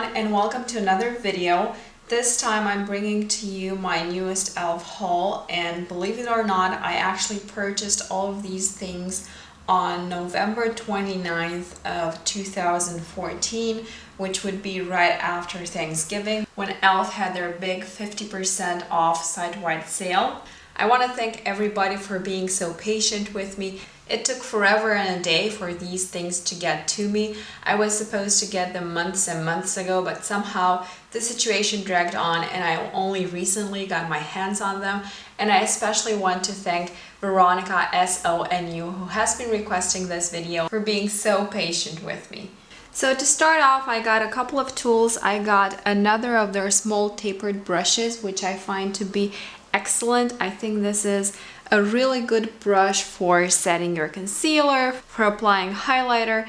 everyone, and welcome to another video. This time I'm bringing to you my newest e.l.f. haul, and believe it or not, I actually purchased all of these things on November 29th of 2014, which would be right after Thanksgiving, when e.l.f. had their big 50% off site-wide sale. I want to thank everybody for being so patient with me. It took forever and a day for these things to get to me. I was supposed to get them months and months ago, but somehow the situation dragged on and I only recently got my hands on them. And I especially want to thank Veronica SONU, who has been requesting this video, for being so patient with me. So to start off, I got a couple of tools. I got another of their small tapered brushes, which I find to be excellent. I think this is a really good brush for setting your concealer, for applying highlighter,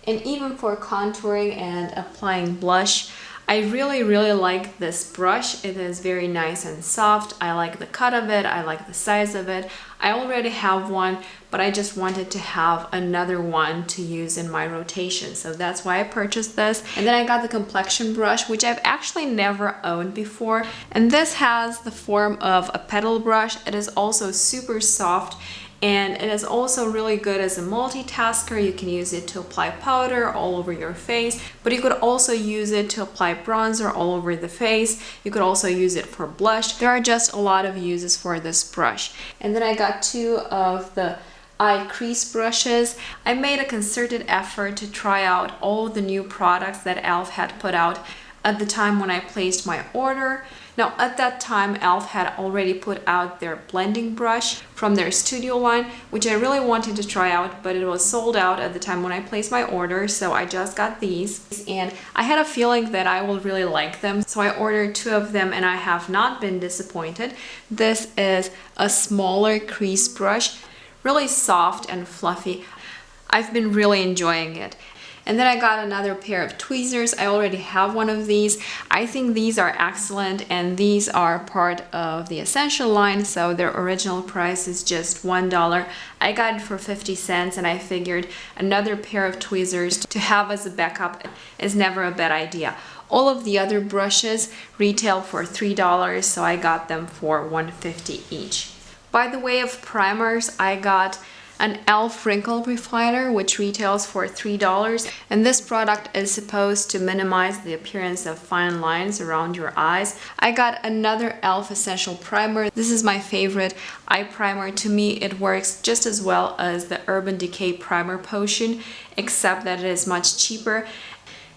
and even for contouring and applying blush. I really like this brush. It is very nice and soft. I like the cut of it. I like the size of it. I already have one, but I just wanted to have another one to use in my rotation. So that's why I purchased this. And then I got the complexion brush, which I've actually never owned before. And this has the form of a petal brush. It is also super soft. And it is also really good as a multitasker. You can use it to apply powder all over your face, but you could also use it to apply bronzer all over the face. You could also use it for blush. There are just a lot of uses for this brush. And then I got two of the eye crease brushes. I made a concerted effort to try out all the new products that e.l.f. had put out at the time when I placed my order. Now at that time, e.l.f. had already put out their blending brush from their studio line, which I really wanted to try out, but it was sold out at the time when I placed my order, so I just got these. And I had a feeling that I will really like them, so I ordered two of them and I have not been disappointed. This is a smaller crease brush, really soft and fluffy. I've been really enjoying it. And then I got another pair of tweezers. I already have one of these. I think these are excellent, and these are part of the Essential line, so their original price is just $1. I got it for 50 cents, and I figured another pair of tweezers to have as a backup is never a bad idea. All of the other brushes retail for $3, so I got them for $1.50 each. By the way of primers, I got an e.l.f. wrinkle refiner, which retails for $3, and this product is supposed to minimize the appearance of fine lines around your eyes. I got another e.l.f. essential primer. This is my favorite eye primer. To me, it works just as well as the Urban Decay primer potion, except that it is much cheaper.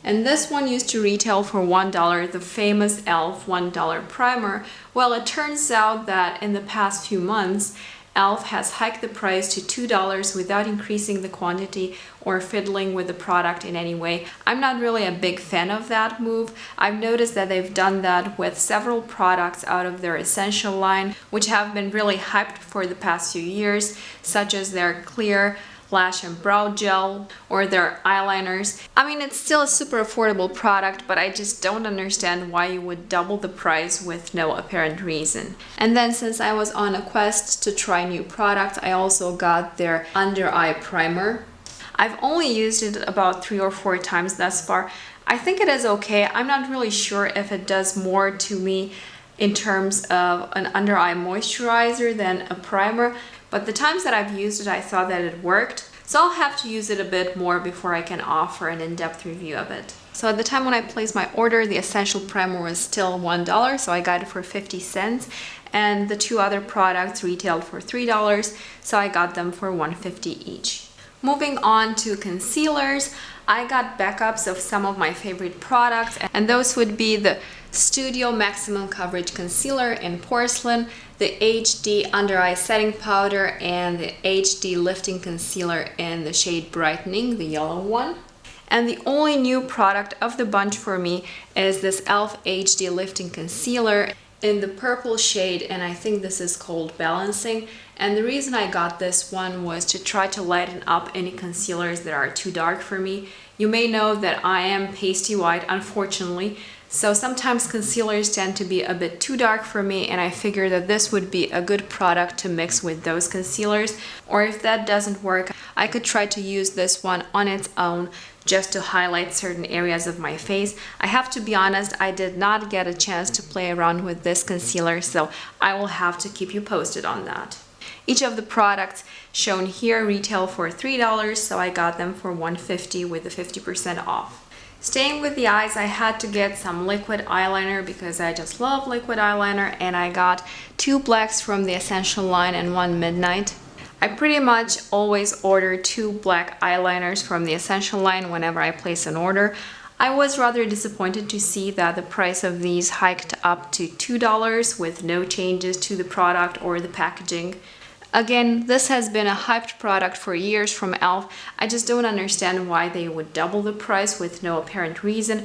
And this one used to retail for $1, the famous e.l.f. $1 primer. Well, it turns out that in the past few months, e.l.f. has hiked the price to $2 without increasing the quantity or fiddling with the product in any way. I'm not really a big fan of that move. I've noticed that they've done that with several products out of their Essential line, which have been really hyped for the past few years, such as their clear lash and brow gel or their eyeliners. I mean, it's still a super affordable product, but I just don't understand why you would double the price with no apparent reason. And then since I was on a quest to try new products, I also got their under eye primer. I've only used it about 3 or 4 times thus far. I think it is okay. I'm not really sure if it does more to me in terms of an under eye moisturizer than a primer, but the times that I've used it, I thought that it worked. So I'll have to use it a bit more before I can offer an in-depth review of it. So at the time when I placed my order, the Essential Primer was still $1, so I got it for 50 cents. And the two other products retailed for $3, so I got them for $1.50 each. Moving on to concealers, I got backups of some of my favorite products, and those would be the Studio Maximum Coverage Concealer in Porcelain, the HD Under Eye Setting Powder, and the HD Lifting Concealer in the shade Brightening, the yellow one. And the only new product of the bunch for me is this e.l.f. HD Lifting Concealer in the purple shade, and I think this is called Balancing. And the reason I got this one was to try to lighten up any concealers that are too dark for me. You may know that I am pasty white, unfortunately, so sometimes concealers tend to be a bit too dark for me, and I figured that this would be a good product to mix with those concealers. Or if that doesn't work, I could try to use this one on its own just to highlight certain areas of my face. I have to be honest, I did not get a chance to play around with this concealer, so I will have to keep you posted on that. Each of the products shown here retail for $3, so I got them for $1.50 with the 50% off. Staying with the eyes, I had to get some liquid eyeliner because I just love liquid eyeliner, and I got 2 blacks from the Essential line and 1 midnight. I pretty much always order 2 black eyeliners from the Essential line whenever I place an order. I was rather disappointed to see that the price of these hiked up to $2 with no changes to the product or the packaging. Again, this has been a hyped product for years from e.l.f. I just don't understand why they would double the price with no apparent reason.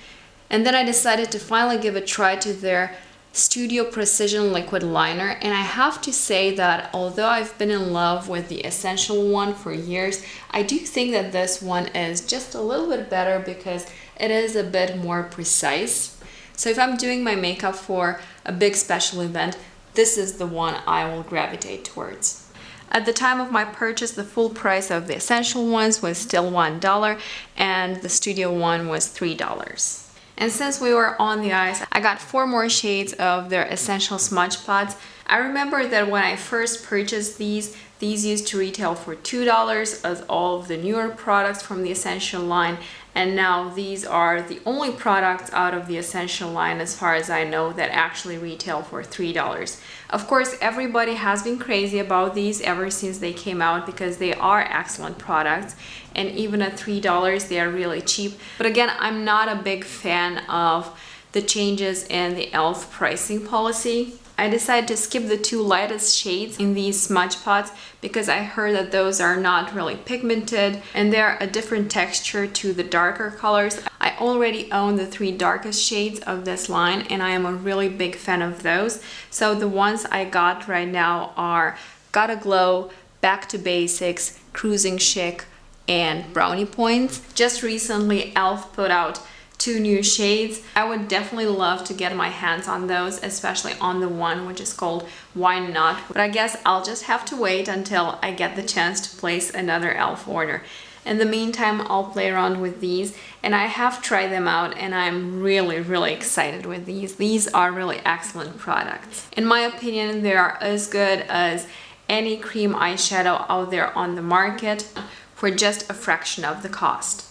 And then I decided to finally give a try to their Studio Precision Liquid Liner, and I have to say that although I've been in love with the Essential one for years, I do think that this one is just a little bit better because it is a bit more precise. So if I'm doing my makeup for a big special event, this is the one I will gravitate towards. At the time of my purchase, the full price of the Essential ones was still $1 and the Studio one was $3. And since we were on the eyes, I got 4 more shades of their Essential Smudge Pots. I remember that when I first purchased these used to retail for $2 as all of the newer products from the Essential line, and now these are the only products out of the Essential line, as far as I know, that actually retail for $3. Of course, everybody has been crazy about these ever since they came out because they are excellent products, and even at $3 they are really cheap. But again, I'm not a big fan of the changes in the e.l.f. pricing policy. I decided to skip the 2 lightest shades in these smudge pots because I heard that those are not really pigmented and they're a different texture to the darker colors. I already own the 3 darkest shades of this line and I am a really big fan of those. So the ones I got right now are Gotta Glow, Back to Basics, Cruising Chic, and Brownie Points. Just recently, e.l.f. put out 2 new shades. I would definitely love to get my hands on those, especially on the one which is called Why Not, but I guess I'll just have to wait until I get the chance to place another e.l.f. order. In the meantime, I'll play around with these, and I have tried them out and I'm really excited with these. These are really excellent products. In my opinion, they are as good as any cream eyeshadow out there on the market for just a fraction of the cost.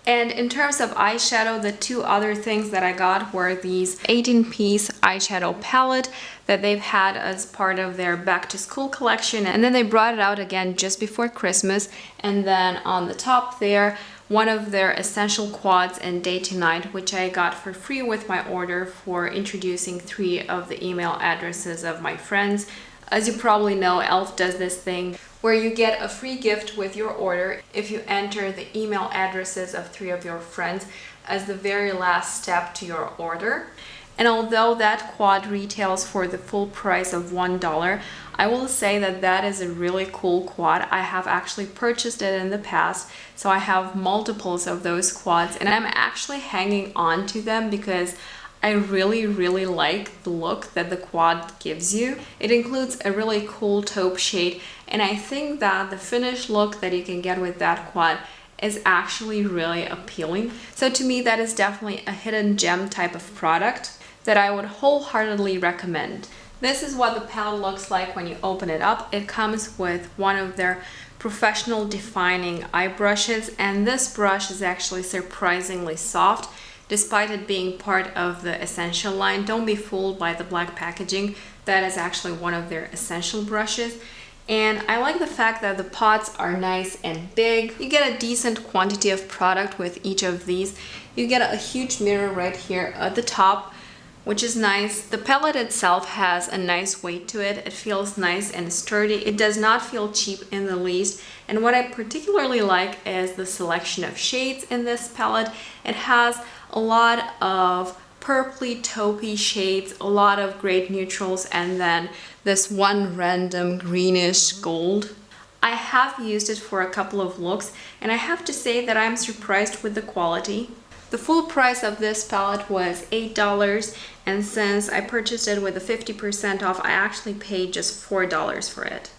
And in terms of eyeshadow, the 2 other things that I got were these 18-piece eyeshadow palette that they've had as part of their back to school collection, and then they brought it out again just before Christmas. And then on the top there, one of their Essential Quads and Day to Night, which I got for free with my order for introducing 3 of the email addresses of my friends. As you probably know, e.l.f. does this thing where you get a free gift with your order if you enter the email addresses of 3 of your friends as the very last step to your order. And although that quad retails for the full price of $1, I will say that that is a really cool quad. I have actually purchased it in the past, so I have multiples of those quads and I'm actually hanging on to them because I really like the look that the quad gives you. It includes a really cool taupe shade, and I think that the finished look that you can get with that quad is actually really appealing. So to me, that is definitely a hidden gem type of product that I would wholeheartedly recommend. This is what the palette looks like when you open it up. It comes with one of their professional defining eye brushes, and this brush is actually surprisingly soft. Despite it being part of the Essential line, don't be fooled by the black packaging. That is actually one of their Essential brushes. And I like the fact that the pots are nice and big. You get a decent quantity of product with each of these. You get a huge mirror right here at the top, which is nice. The palette itself has a nice weight to it. It feels nice and sturdy. It does not feel cheap in the least. And what I particularly like is the selection of shades in this palette. It has a lot of purpley taupey shades, a lot of great neutrals, and then this one random greenish gold. I have used it for a couple of looks and I have to say that I'm surprised with the quality. The full price of this palette was $8, and since I purchased it with a 50% off, I actually paid just $4 for it.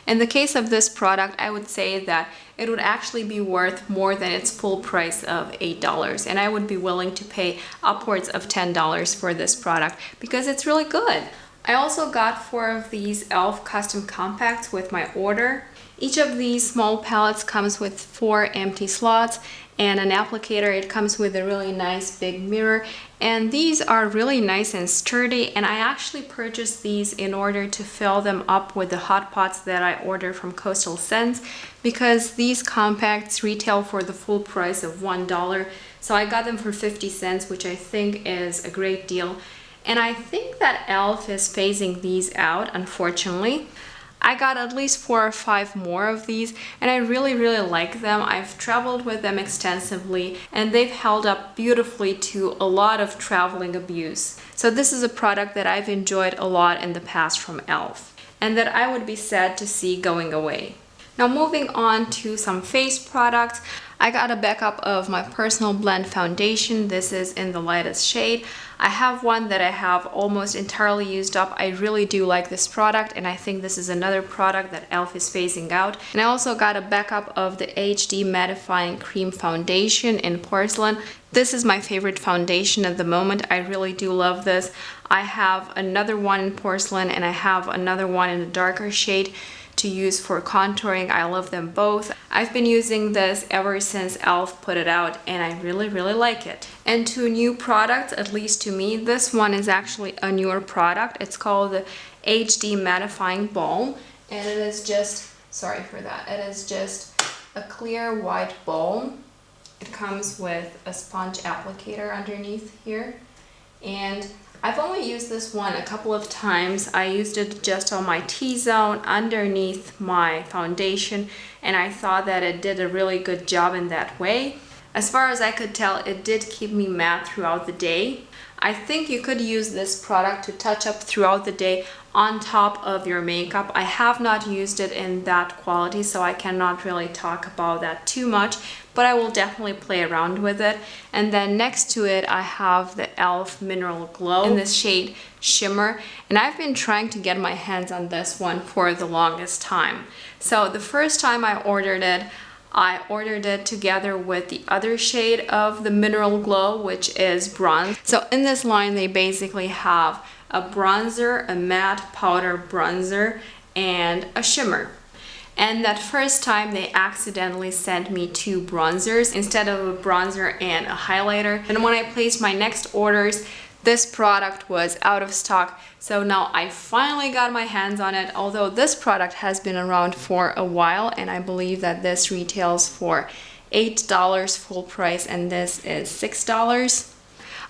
In the case of this product, I would say that it would actually be worth more than its full price of $8. And I would be willing to pay upwards of $10 for this product because it's really good. I also got 4 of these e.l.f. custom compacts with my order. Each of these small palettes comes with 4 empty slots and an applicator. It comes with a really nice big mirror, and these are really nice and sturdy, and I actually purchased these in order to fill them up with the hot pots that I ordered from Coastal Scents, because these compacts retail for the full price of $1. So I got them for 50 cents, which I think is a great deal. And I think that e.l.f. is phasing these out, unfortunately. I got at least 4 or 5 more of these, and I really like them. I've traveled with them extensively, and they've held up beautifully to a lot of traveling abuse. So this is a product that I've enjoyed a lot in the past from e.l.f. and that I would be sad to see going away. Now moving on to some face products, I got a backup of my Personal Blend foundation. This is in the lightest shade. I have one that I have almost entirely used up. I really do like this product, and I think this is another product that e.l.f. is phasing out. And I also got a backup of the HD Mattifying Cream Foundation in Porcelain. This is my favorite foundation at the moment. I really do love this. I have another one in Porcelain, and I have another one in a darker shade to use for contouring. I love them both. I've been using this ever since e.l.f. put it out, and I really like it. And to new products, at least to me, this one is actually a newer product. It's called the HD Mattifying Balm, and it is just, sorry for that, it is just a clear white balm. It comes with a sponge applicator underneath here, and I've only used this one a couple of times. I used it just on my T-zone underneath my foundation, and I thought that it did a really good job in that way. As far as I could tell, it did keep me matte throughout the day. I think you could use this product to touch up throughout the day on top of your makeup. I have not used it in that quality, so I cannot really talk about that too much, but I will definitely play around with it. And then next to it, I have the e.l.f. Mineral Glow in this shade Shimmer, and I've been trying to get my hands on this one for the longest time. So the first time I ordered it together with the other shade of the Mineral Glow, which is bronze. So in this line, they basically have a bronzer, a matte powder bronzer, and a shimmer. And that first time they accidentally sent me 2 bronzers instead of a bronzer and a highlighter. And when I placed my next orders, this product was out of stock. So now I finally got my hands on it, although this product has been around for a while, and I believe that this retails for $8 full price, and this is $6.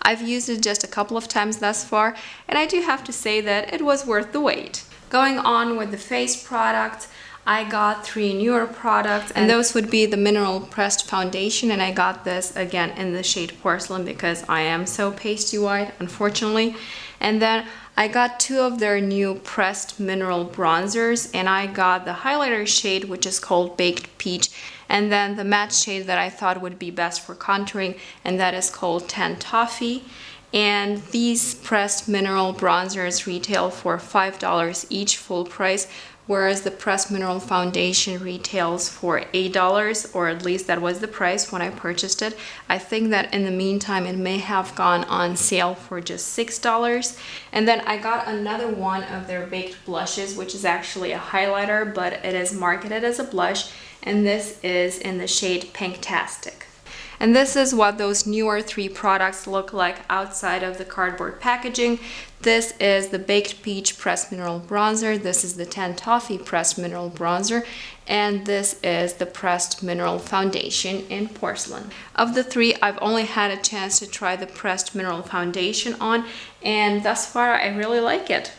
I've used it just a couple of times thus far, and I do have to say that it was worth the wait. Going on with the face products, I got 3 newer products, and those would be the Mineral Pressed Foundation, and I got this again in the shade Porcelain because I am so pasty white, unfortunately. And then I got 2 of their new pressed mineral bronzers, and I got the highlighter shade, which is called Baked Peach, and then the matte shade that I thought would be best for contouring, and that is called Tan Toffee. And these pressed mineral bronzers retail for $5 each full price, whereas the pressed mineral foundation retails for $8, or at least that was the price when I purchased it. I think that in the meantime it may have gone on sale for just $6. And then I got another one of their baked blushes, which is actually a highlighter, but it is marketed as a blush, and this is in the shade Pinktastic. And this is what those newer 3 products look like outside of the cardboard packaging. This is the Baked Peach Pressed Mineral Bronzer, this is the Tan Toffee Pressed Mineral Bronzer, and this is the Pressed Mineral Foundation in Porcelain. Of the 3, I've only had a chance to try the Pressed Mineral Foundation on, and thus far I really like it.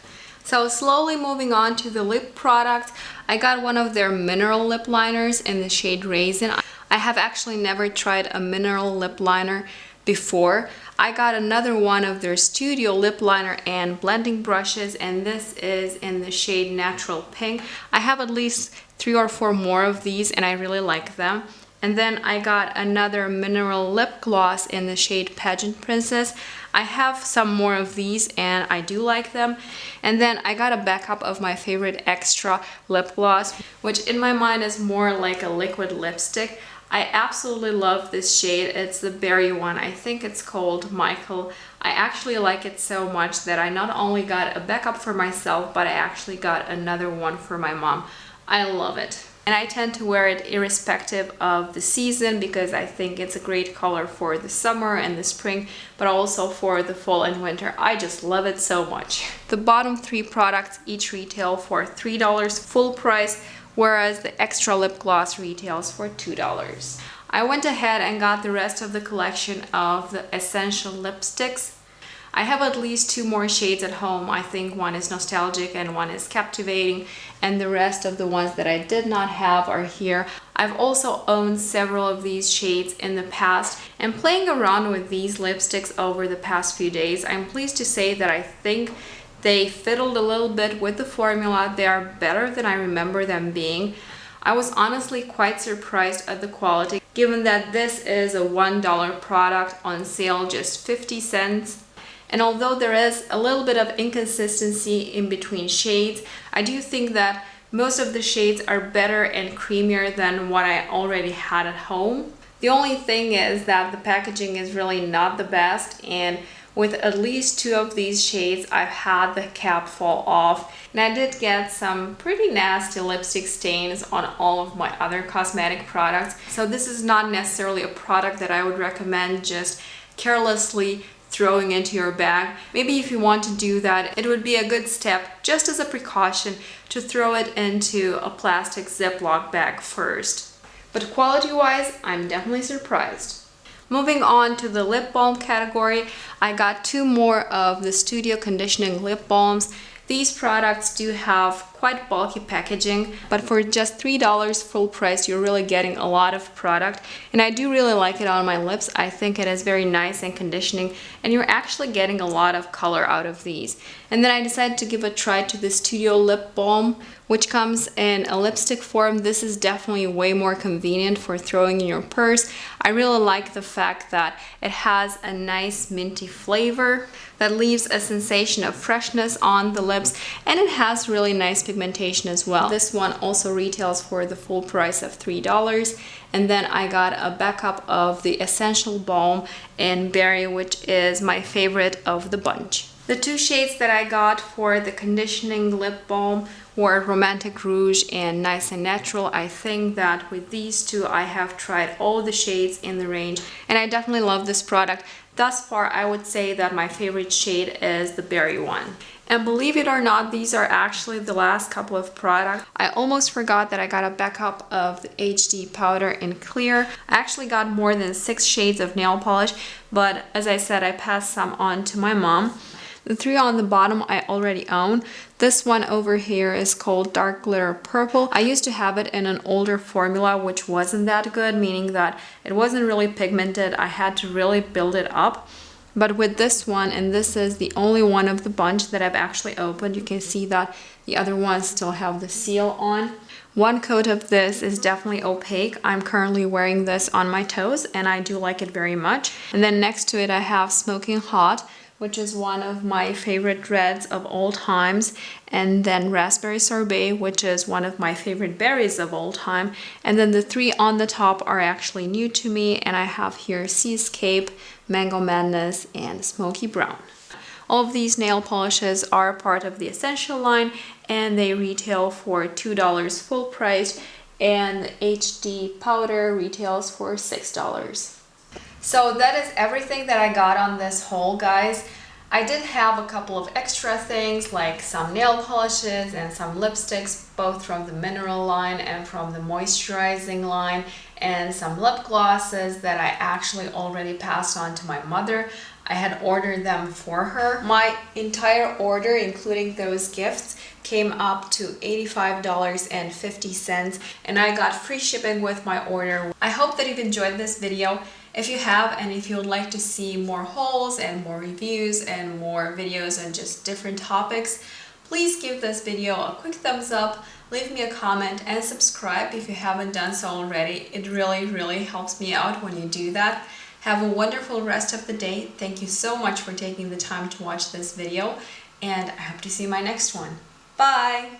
So slowly moving on to the lip products, I got one of their mineral lip liners in the shade Raisin. I have actually never tried a mineral lip liner before. I got another one of their studio lip liner and blending brushes, and this is in the shade Natural Pink. I have at least 3 or 4 more of these, and I really like them. And then I got another mineral lip gloss in the shade Pageant Princess. I have some more of these and I do like them. And then I got a backup of my favorite extra lip gloss, which in my mind is more like a liquid lipstick. I absolutely love this shade. It's the berry one. I think it's called Michael. I actually like it so much that I not only got a backup for myself, but I actually got another one for my mom. I love it. And I tend to wear it irrespective of the season because I think it's a great color for the summer and the spring, but also for the fall and winter. I just love it so much. The bottom 3 products each retail for $3 full price, whereas the extra lip gloss retails for $2. I went ahead and got the rest of the collection of the essential lipsticks. I have at least 2 more shades at home. I think one is nostalgic and one is captivating, and the rest of the ones that I did not have are here. I've also owned several of these shades in the past, and playing around with these lipsticks over the past few days, I'm pleased to say that I think they fiddled a little bit with the formula. They are better than I remember them being. I was honestly quite surprised at the quality, given that this is a $1 product on sale, just 50 cents. And although there is a little bit of inconsistency in between shades, I do think that most of the shades are better and creamier than what I already had at home. The only thing is that the packaging is really not the best, and with at least 2 of these shades, I've had the cap fall off, and I did get some pretty nasty lipstick stains on all of my other cosmetic products. So this is not necessarily a product that I would recommend just carelessly throwing into your bag. Maybe if you want to do that, it would be a good step, just as a precaution, to throw it into a plastic Ziploc bag first. But quality-wise, I'm definitely surprised. Moving on to the lip balm category, I got 2 more of the Studio Conditioning Lip Balms. These products do have quite bulky packaging, but for just $3 full price, you're really getting a lot of product. And I do really like it on my lips. I think it is very nice and conditioning, and you're actually getting a lot of color out of these. And then I decided to give a try to the Studio Lip Balm, which comes in a lipstick form. This is definitely way more convenient for throwing in your purse. I really like the fact that it has a nice minty flavor that leaves a sensation of freshness on the lips, and it has really nice pigmentation as well. This one also retails for the full price of $3. And then I got a backup of the Essential Balm in Berry, which is my favorite of the bunch. The 2 shades that I got for the conditioning lip balm were Romantic Rouge and Nice and Natural. I think that with these 2, I have tried all the shades in the range, and I definitely love this product. Thus far, I would say that my favorite shade is the berry one. And believe it or not, these are actually the last couple of products. I almost forgot that I got a backup of the HD powder in clear. I actually got more than 6 shades of nail polish, but as I said, I passed some on to my mom. The 3 on the bottom I already own. This one over here is called Dark Glitter Purple. I used to have it in an older formula, which wasn't that good, meaning that it wasn't really pigmented. I had to really build it up. But with this one, and this is the only one of the bunch that I've actually opened, you can see that the other ones still have the seal on. One coat of this is definitely opaque. I'm currently wearing this on my toes, and I do like it very much. And then next to it, I have Smoking Hot, which is one of my favorite reds of all times, and then Raspberry Sorbet, which is one of my favorite berries of all time. And then the 3 on the top are actually new to me, and I have here Seascape, Mango Madness, and Smoky Brown. All of these nail polishes are part of the Essential line, and they retail for $2 full price, and the HD powder retails for $6. So that is everything that I got on this haul, guys. I did have a couple of extra things like some nail polishes and some lipsticks, both from the mineral line and from the moisturizing line, and some lip glosses that I actually already passed on to my mother. I had ordered them for her. My entire order, including those gifts, came up to $85.50, and I got free shipping with my order. I hope that you've enjoyed this video. If you have, and if you would like to see more hauls and more reviews and more videos on just different topics, please give this video a quick thumbs up. Leave me a comment and subscribe if you haven't done so already. It really helps me out when you do that. Have a wonderful rest of the day. Thank you so much for taking the time to watch this video, and I hope to see you in my next one. Bye!